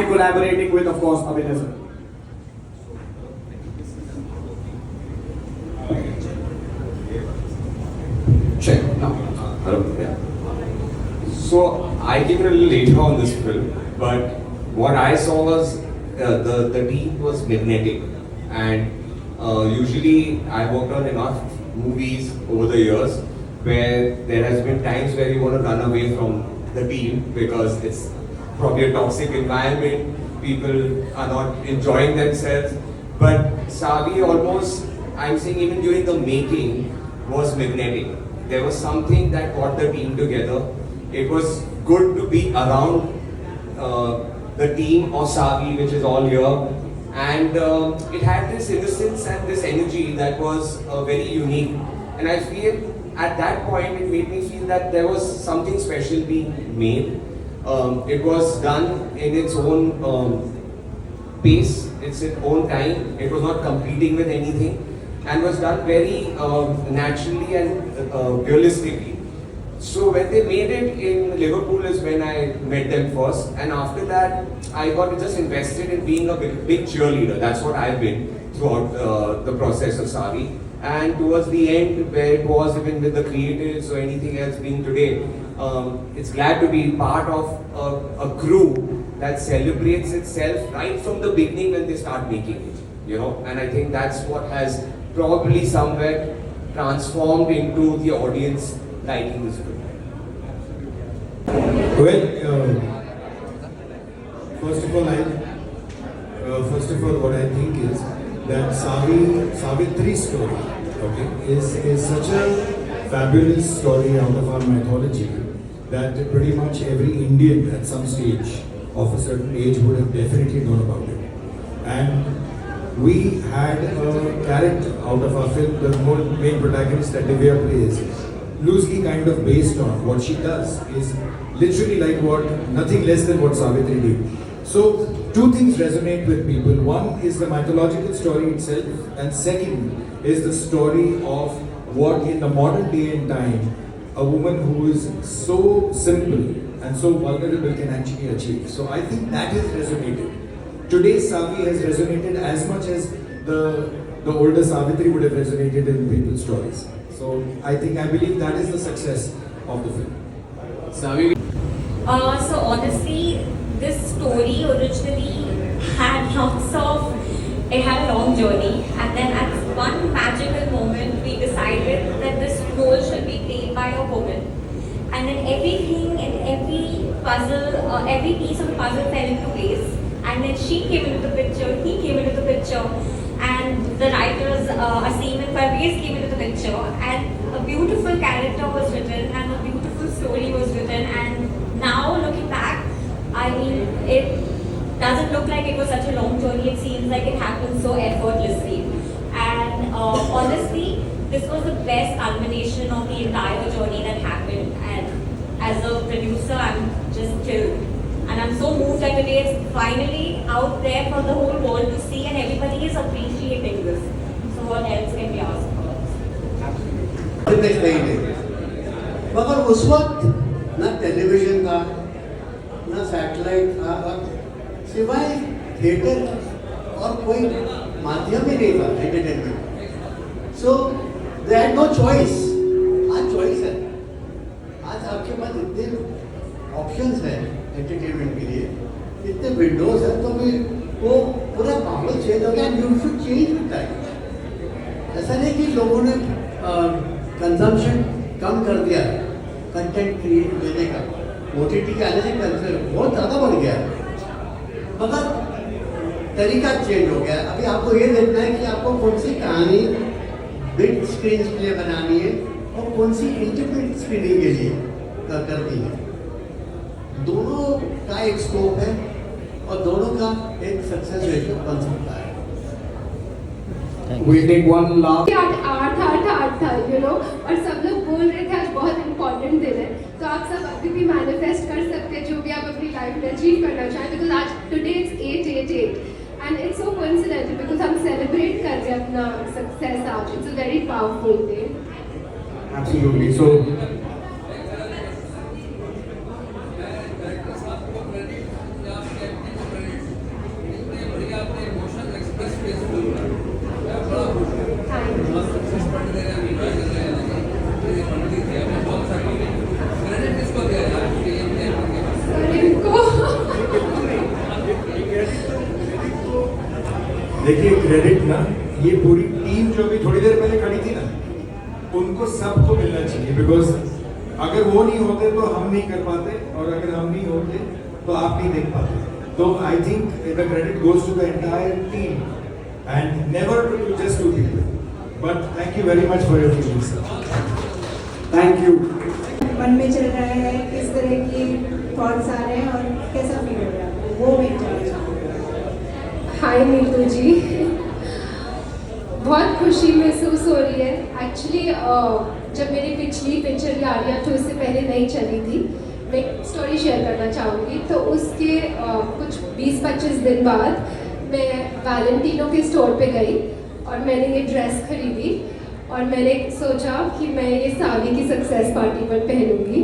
and collaborating with, of course, Abhinay sir. Check. No. Hello. Yeah. So I came in a little later on this film, but what I saw was the team was magnetic, and usually I worked on enough movies over the years where there has been times where you want to run away from the team because it's probably a toxic environment, people are not enjoying themselves. But Savi almost, I'm saying even during the making, was magnetic. There was something that got the team together. It was good to be around the team of Savi, which is all here. And it had this innocence and this energy that was very unique. And I feel at that point, it made me feel that there was something special being made. It was done in its own pace, its own time. It was not competing with anything, and was done very naturally and realistically. So when they made it in Liverpool is when I met them first, and after that I got just invested in being a big cheerleader. That's what I've been throughout the process of Savi. And towards the end, where it was even with the creatives or anything else being today, it's glad to be part of a crew that celebrates itself right from the beginning when they start making it. You know, and I think that's what has probably somewhere transformed into the audience liking this film. Well, first of all, what I think is that Savitri story, okay, is such a fabulous story out of our mythology that pretty much every Indian at some stage of a certain age would have definitely known about it. And we had a character out of our film, the main protagonist that Divya plays, loosely kind of based on what she does, is literally like nothing less than what Savitri did. So, two things resonate with people. One is the mythological story itself, and second is the story of what in the modern day and time a woman who is so simple and so vulnerable can actually achieve. So I think that has resonated. Today's Savi has resonated as much as the older Savitri would have resonated in people's stories. So I believe that is the success of the film. Savi. So honestly, this story originally had it had a long journey, and then at one magical moment we decided that this role should be played by a woman. And then everything and every puzzle, every piece of the puzzle fell into place. And then she came into the picture, he came into the picture, and the writers, Asim and Parvez came into the picture, and a beautiful character was written, and a beautiful story was written. And now looking back, I mean, it doesn't look like it was such a long journey. It seems like it happened so effortlessly. And honestly, this was the best culmination of the entire journey that happened. And as a producer, I'm just thrilled. And I'm so moved that today it's finally out there for the whole world to see, and everybody is appreciating this. So what else can we ask for? मगर उस वक्त ना television था, ना satellite था, और सिवाय theatre और कोई माध्यम ही नहीं था entertainment. So they had no choice. आज चॉइस है. आज आपके पास इतने ऑप्शंस हैं एंटरटेनमेंट के लिए, इतने विंडोज हैं, तो भी वो पूरा माहौल चेंज हो गया. And you should change with time. ऐसा नहीं कि लोगों ने कंजम्पशन कम कर दिया कंटेंट क्रिएट देने का. OTT के आने से कंजम्पशन बहुत ज़्यादा बढ़ गया है, मगर तरीका चेंज हो गया. अभी आपको ये देखना है कि आपको कौन सी कहानी बिग स्क्रीन के लिए बनानी है और कौन सी इंटीमेट स्क्रीनिंग के लिए करनी है. दोनों का एक स्कोप है और दोनों का एक सक्सेस रेशियो बन सकता है. We'll take one last. आठ था यू नो, और सब लोग बोल रहे थे आज बहुत इम्पोर्टेंट दिन है. तो आप सब अभी भी मैनिफेस्ट कर सकते हैं जो भी आप अपनी लाइफ में अचीव करना चाहें, बिकॉज आज today it's 888 and it's so coincidental because हम सेलिब्रेट कर रहे हैं अपना सक्सेस आज. It's a very powerful day. Absolutely. So देखिए क्रेडिट ना, ये पूरी टीम जो अभी थोड़ी देर पहले खड़ी थी ना, उनको सबको मिलना चाहिए, बिकॉज अगर वो नहीं होते तो हम नहीं कर पाते, और अगर हम नहीं होते तो आप नहीं देख पाते. तो I think the credit goes to the entire team and never to just two people. But thank you very much for your feelings. Thank you. मन में चल रहा है, किस तरह की थॉट्स आ रहे हैं और कैसा फील हो रहा है, वो मैं जानना चाहूँगी. हाय नीतू जी, बहुत खुशी महसूस हो रही है. एक्चुअली जब मेरी पिछली पिक्चर यारियाँ तो इससे पहले नहीं चली थी, मैं एक स्टोरी शेयर करना चाहूँगी. तो उसके कुछ 20-25 दिन बाद मैं वैलेंटिनो के स्टोर पे गई और मैंने ये ड्रेस खरीदी और मैंने सोचा कि मैं ये सावी की सक्सेस पार्टी पर पहनूंगी.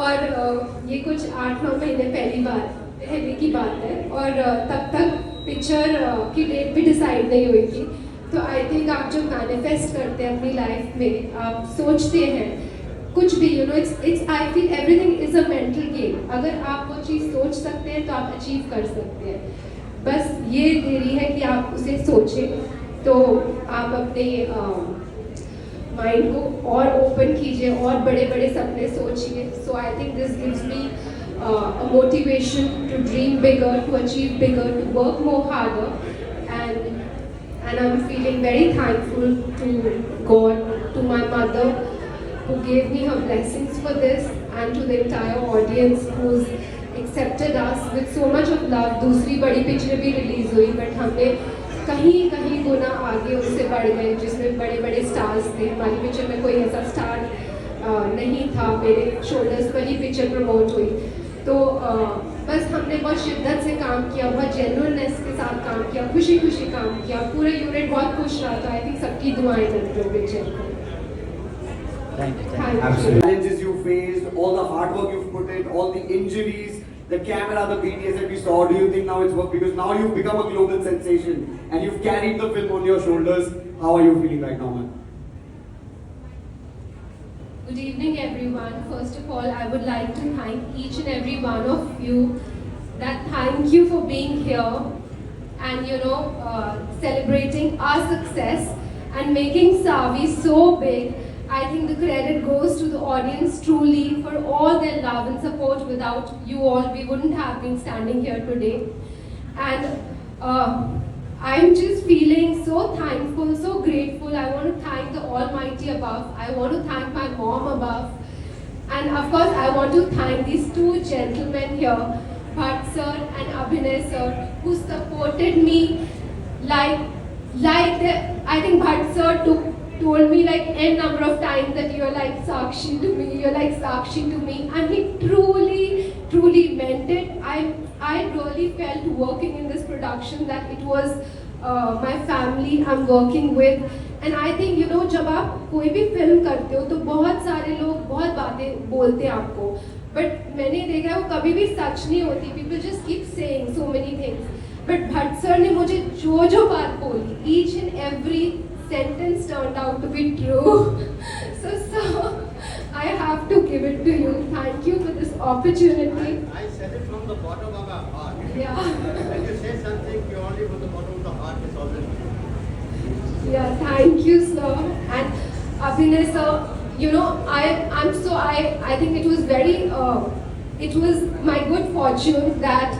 और ये कुछ 8-9 महीने पहले की बात है, और तब तक पिक्चर की डेट भी डिसाइड नहीं हुई थी. तो आई थिंक आप जो मैनिफेस्ट करते हैं अपनी लाइफ में, आप सोचते हैं कुछ भी, you know, it's I feel everything is a mental game. अगर आप वो चीज़ सोच सकते हैं तो आप अचीव कर सकते हैं. बस ये देरी है कि आप उसे सोचें. तो आप अपने माइंड को और ओपन कीजिए और बड़े बड़े सपने सोचिए. So I think this gives me a motivation to dream bigger, to achieve bigger, to work more harder, and I'm feeling very thankful to God, to my mother who gave me her blessings for this, and to the entire audience who's accepted us with so much of love. दूसरी बड़ी picture भी release हुई, but हमने कहीं कहीं गुना आगे उससे बढ़ गए, जिसमें बड़े बड़े स्टार्स थे. हमारी पिक्चर में कोई ऐसा स्टार नहीं था. मेरे शोल्डर्स पर ही पिक्चर प्रमोट हुई. तो बस हमने बहुत शिद्दत से काम किया, बहुत जेन्युइननेस के साथ काम किया, खुशी खुशी काम किया. पूरा यूनिट बहुत खुश रहा था. आई थिंक सबकी दुआएं करती हो पिक्चर को. Thank you. Thank you. Absolutely. Challenges you faced, all the hard work you've put in, all the injuries, the camera, the BTS that we saw. Do you think now it's work? Because now you've become a global sensation and you've carried the film on your shoulders. How are you feeling right now, man? Good evening, everyone. First of all, I would like to thank each and every one of you. Thank you for being here and celebrating our success and making Savi so big. I think the credit goes to the audience truly for all their love and support. Without you all, we wouldn't have been standing here today. And I'm just feeling so thankful, so grateful. I want to thank the Almighty above. I want to thank my mom above. And of course, I want to thank these two gentlemen here, Bhatt sir and Abhinay sir, who supported me like I think Bhatt sir told me like n number of times that you're like Sakshi to me, you're like Sakshi to me, and he truly meant it. I really felt working in this production that it was my family I'm working with. And I think जब आप कोई भी film करते हो तो बहुत सारे लोग बहुत बातें बोलते हैं आपको, बट मैंने देखा है वो कभी भी सच नहीं होती. People just keep saying so many things. But Bhatt sir ने मुझे जो बात बोली, each and every sentence turned out to be true. So I have to give it to you. Thank you for this opportunity. I said it from the bottom of our heart. Yeah. When you say something purely from the bottom of the heart, it's always true. Yeah, thank you, sir. And Abhinay sir, I think it was my good fortune that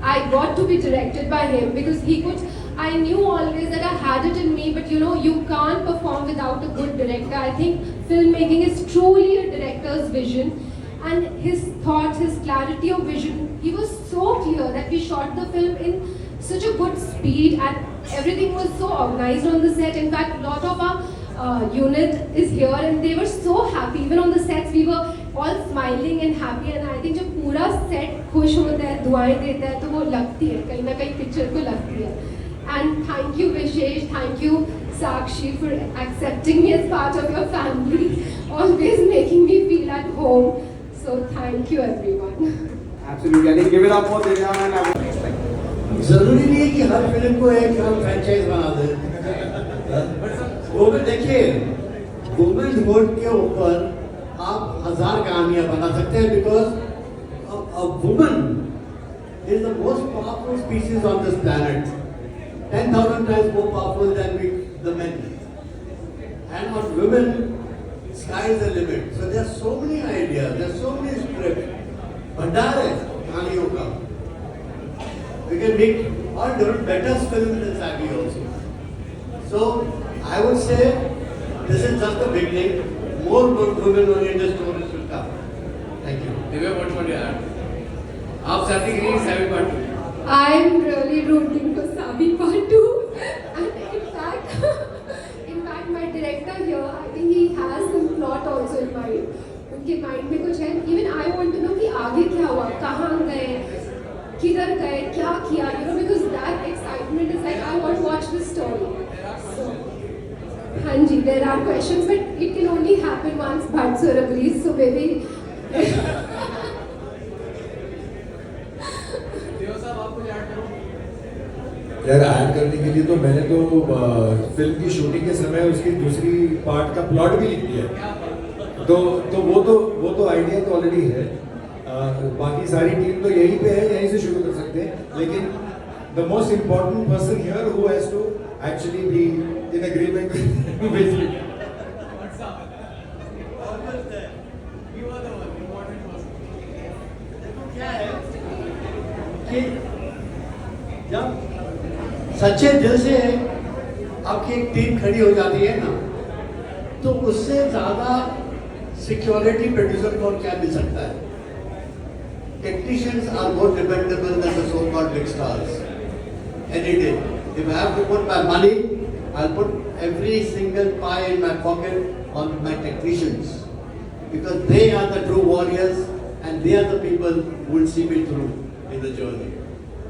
I got to be directed by him, because I knew always that I had it in me, but you can't perform without a good director. I think filmmaking is truly a director's vision, and his thoughts, his clarity of vision, he was so clear that we shot the film in such a good speed and everything was so organized on the set. In fact, a lot of our unit is here and they were so happy. Even on the sets, we were all smiling and happy, and I think जब पूरा set खुश होता है, दुआएं देता है, तो वो लगती है कहीं ना कहीं पिक्चर को लगती है. And thank you Vishesh, thank you Sakshi for accepting me as part of your family, always making me feel at home. So thank you everyone. Absolutely. I think give it up for Divya and जरूरी नहीं है कि हर film को एक हम franchise बना दें. वो भी देखिए, वुमेन वोट के ऊपर आप 1000 कहानियां बना सकते हैं, because a woman is the most powerful species on this planet. 10,000 times more powerful than the men. And on women, sky is the limit. So there are so many ideas, there are so many scripts. Bhandar hai कहानियों का. We can make all different better films than Sagi also. So I would say this is just the beginning. More women-oriented stories will come. Thank you. Divya, what would you add? आप साथी के लिए Savi Part 2. I'm really rooting for Sabi Part 2. And in fact, my director here, I think he has some plot also in mind. उनके mind में कुछ है. Even I want to know कि आगे क्या हुआ, कहाँ गए, किधर गए, क्या किया, because that excitement is like I want to watch the story. So, हाँ जी, there are questions, but it can only happen once Bhatt sir agrees. So maybe. यार ऐड करने के लिए तो मैंने तो फिल्म की शूटिंग के समय उसकी दूसरी पार्ट का प्लॉट भी लिख दिया, तो वो तो आइडिया तो ऑलरेडी है। बाकी सारी टीम तो यहीं पे है, यहीं से शुरू कर सकते हैं, लेकिन the most important person here who has to actually be in agreement with कि जब सच्चे दिल से आपकी एक टीम खड़ी हो जाती है ना, तो उससे ज्यादा सिक्योरिटी प्रोड्यूसर को क्या मिल सकता है? Technicians are more dependable than the so-called big stars. Any day. If I have to put my money, I'll put every single pie in my pocket on my technicians. Because they are the true warriors and they are the people who will see me through in the journey.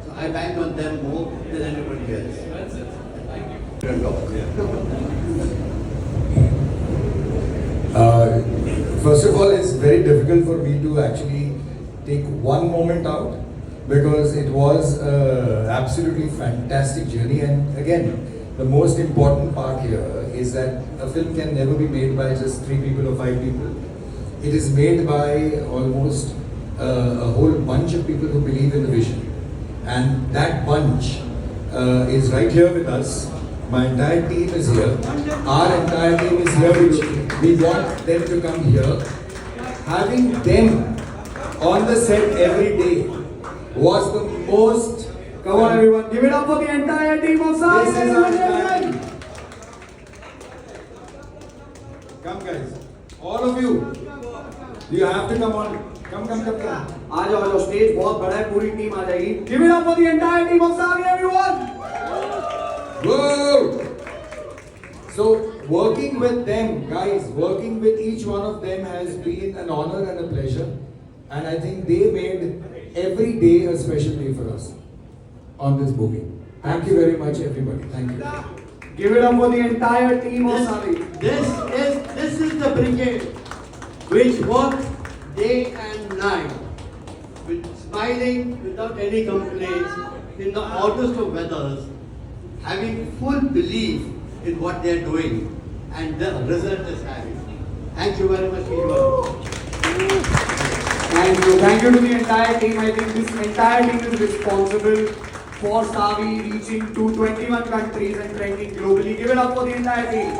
So I bank on them more than anybody else. That's it. Thank you. First of all, it's very difficult for me to actually take one moment out because it was an absolutely fantastic journey. And again, the most important part here is that a film can never be made by just 3 people or 5 people. It is made by almost a whole bunch of people who believe in the vision. And that bunch is right here with us. My entire team is here. Our entire team is here. We want them to come here. Having them on the set every day was the most. Come on, everyone, give it up for the entire team of Sai. This is our entire team. Come, guys. All of you. You have to come on. Come. आ जाओ, stage बहुत बड़ा है, पूरी team आ जाएगी. Give it up for the entire team of Sai, everyone. Whoa! So working with them, guys, working with each one of them has been an honor and a pleasure, and I think they made every day a special day for us on this movie. Thank you very much, everybody. Thank you. Give it up for the entire team of Sai. This is the brigade which works day and night, with smiling without any complaints in the oddest of weathers, having full belief in what they are doing, and the result is having. Thank you very much, everyone. Thank you to the entire team. I think this entire team is responsible for Savi reaching to 21 countries and trending globally. Give it up for the entire team.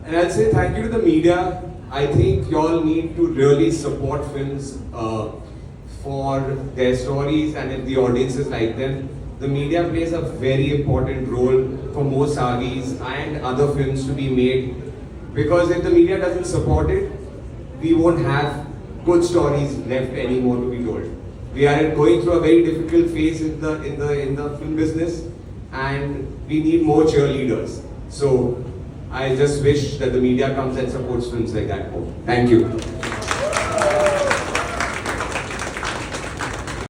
And I'll say thank you to the media. I think you all need to really support films for their stories, and if the audiences like them. The media plays a very important role for more sagas and other films to be made, because if the media doesn't support it, we won't have good stories left anymore to be told. We are going through a very difficult phase in the film business, and we need more cheerleaders. So I just wish that the media comes and supports films like that more. Thank you.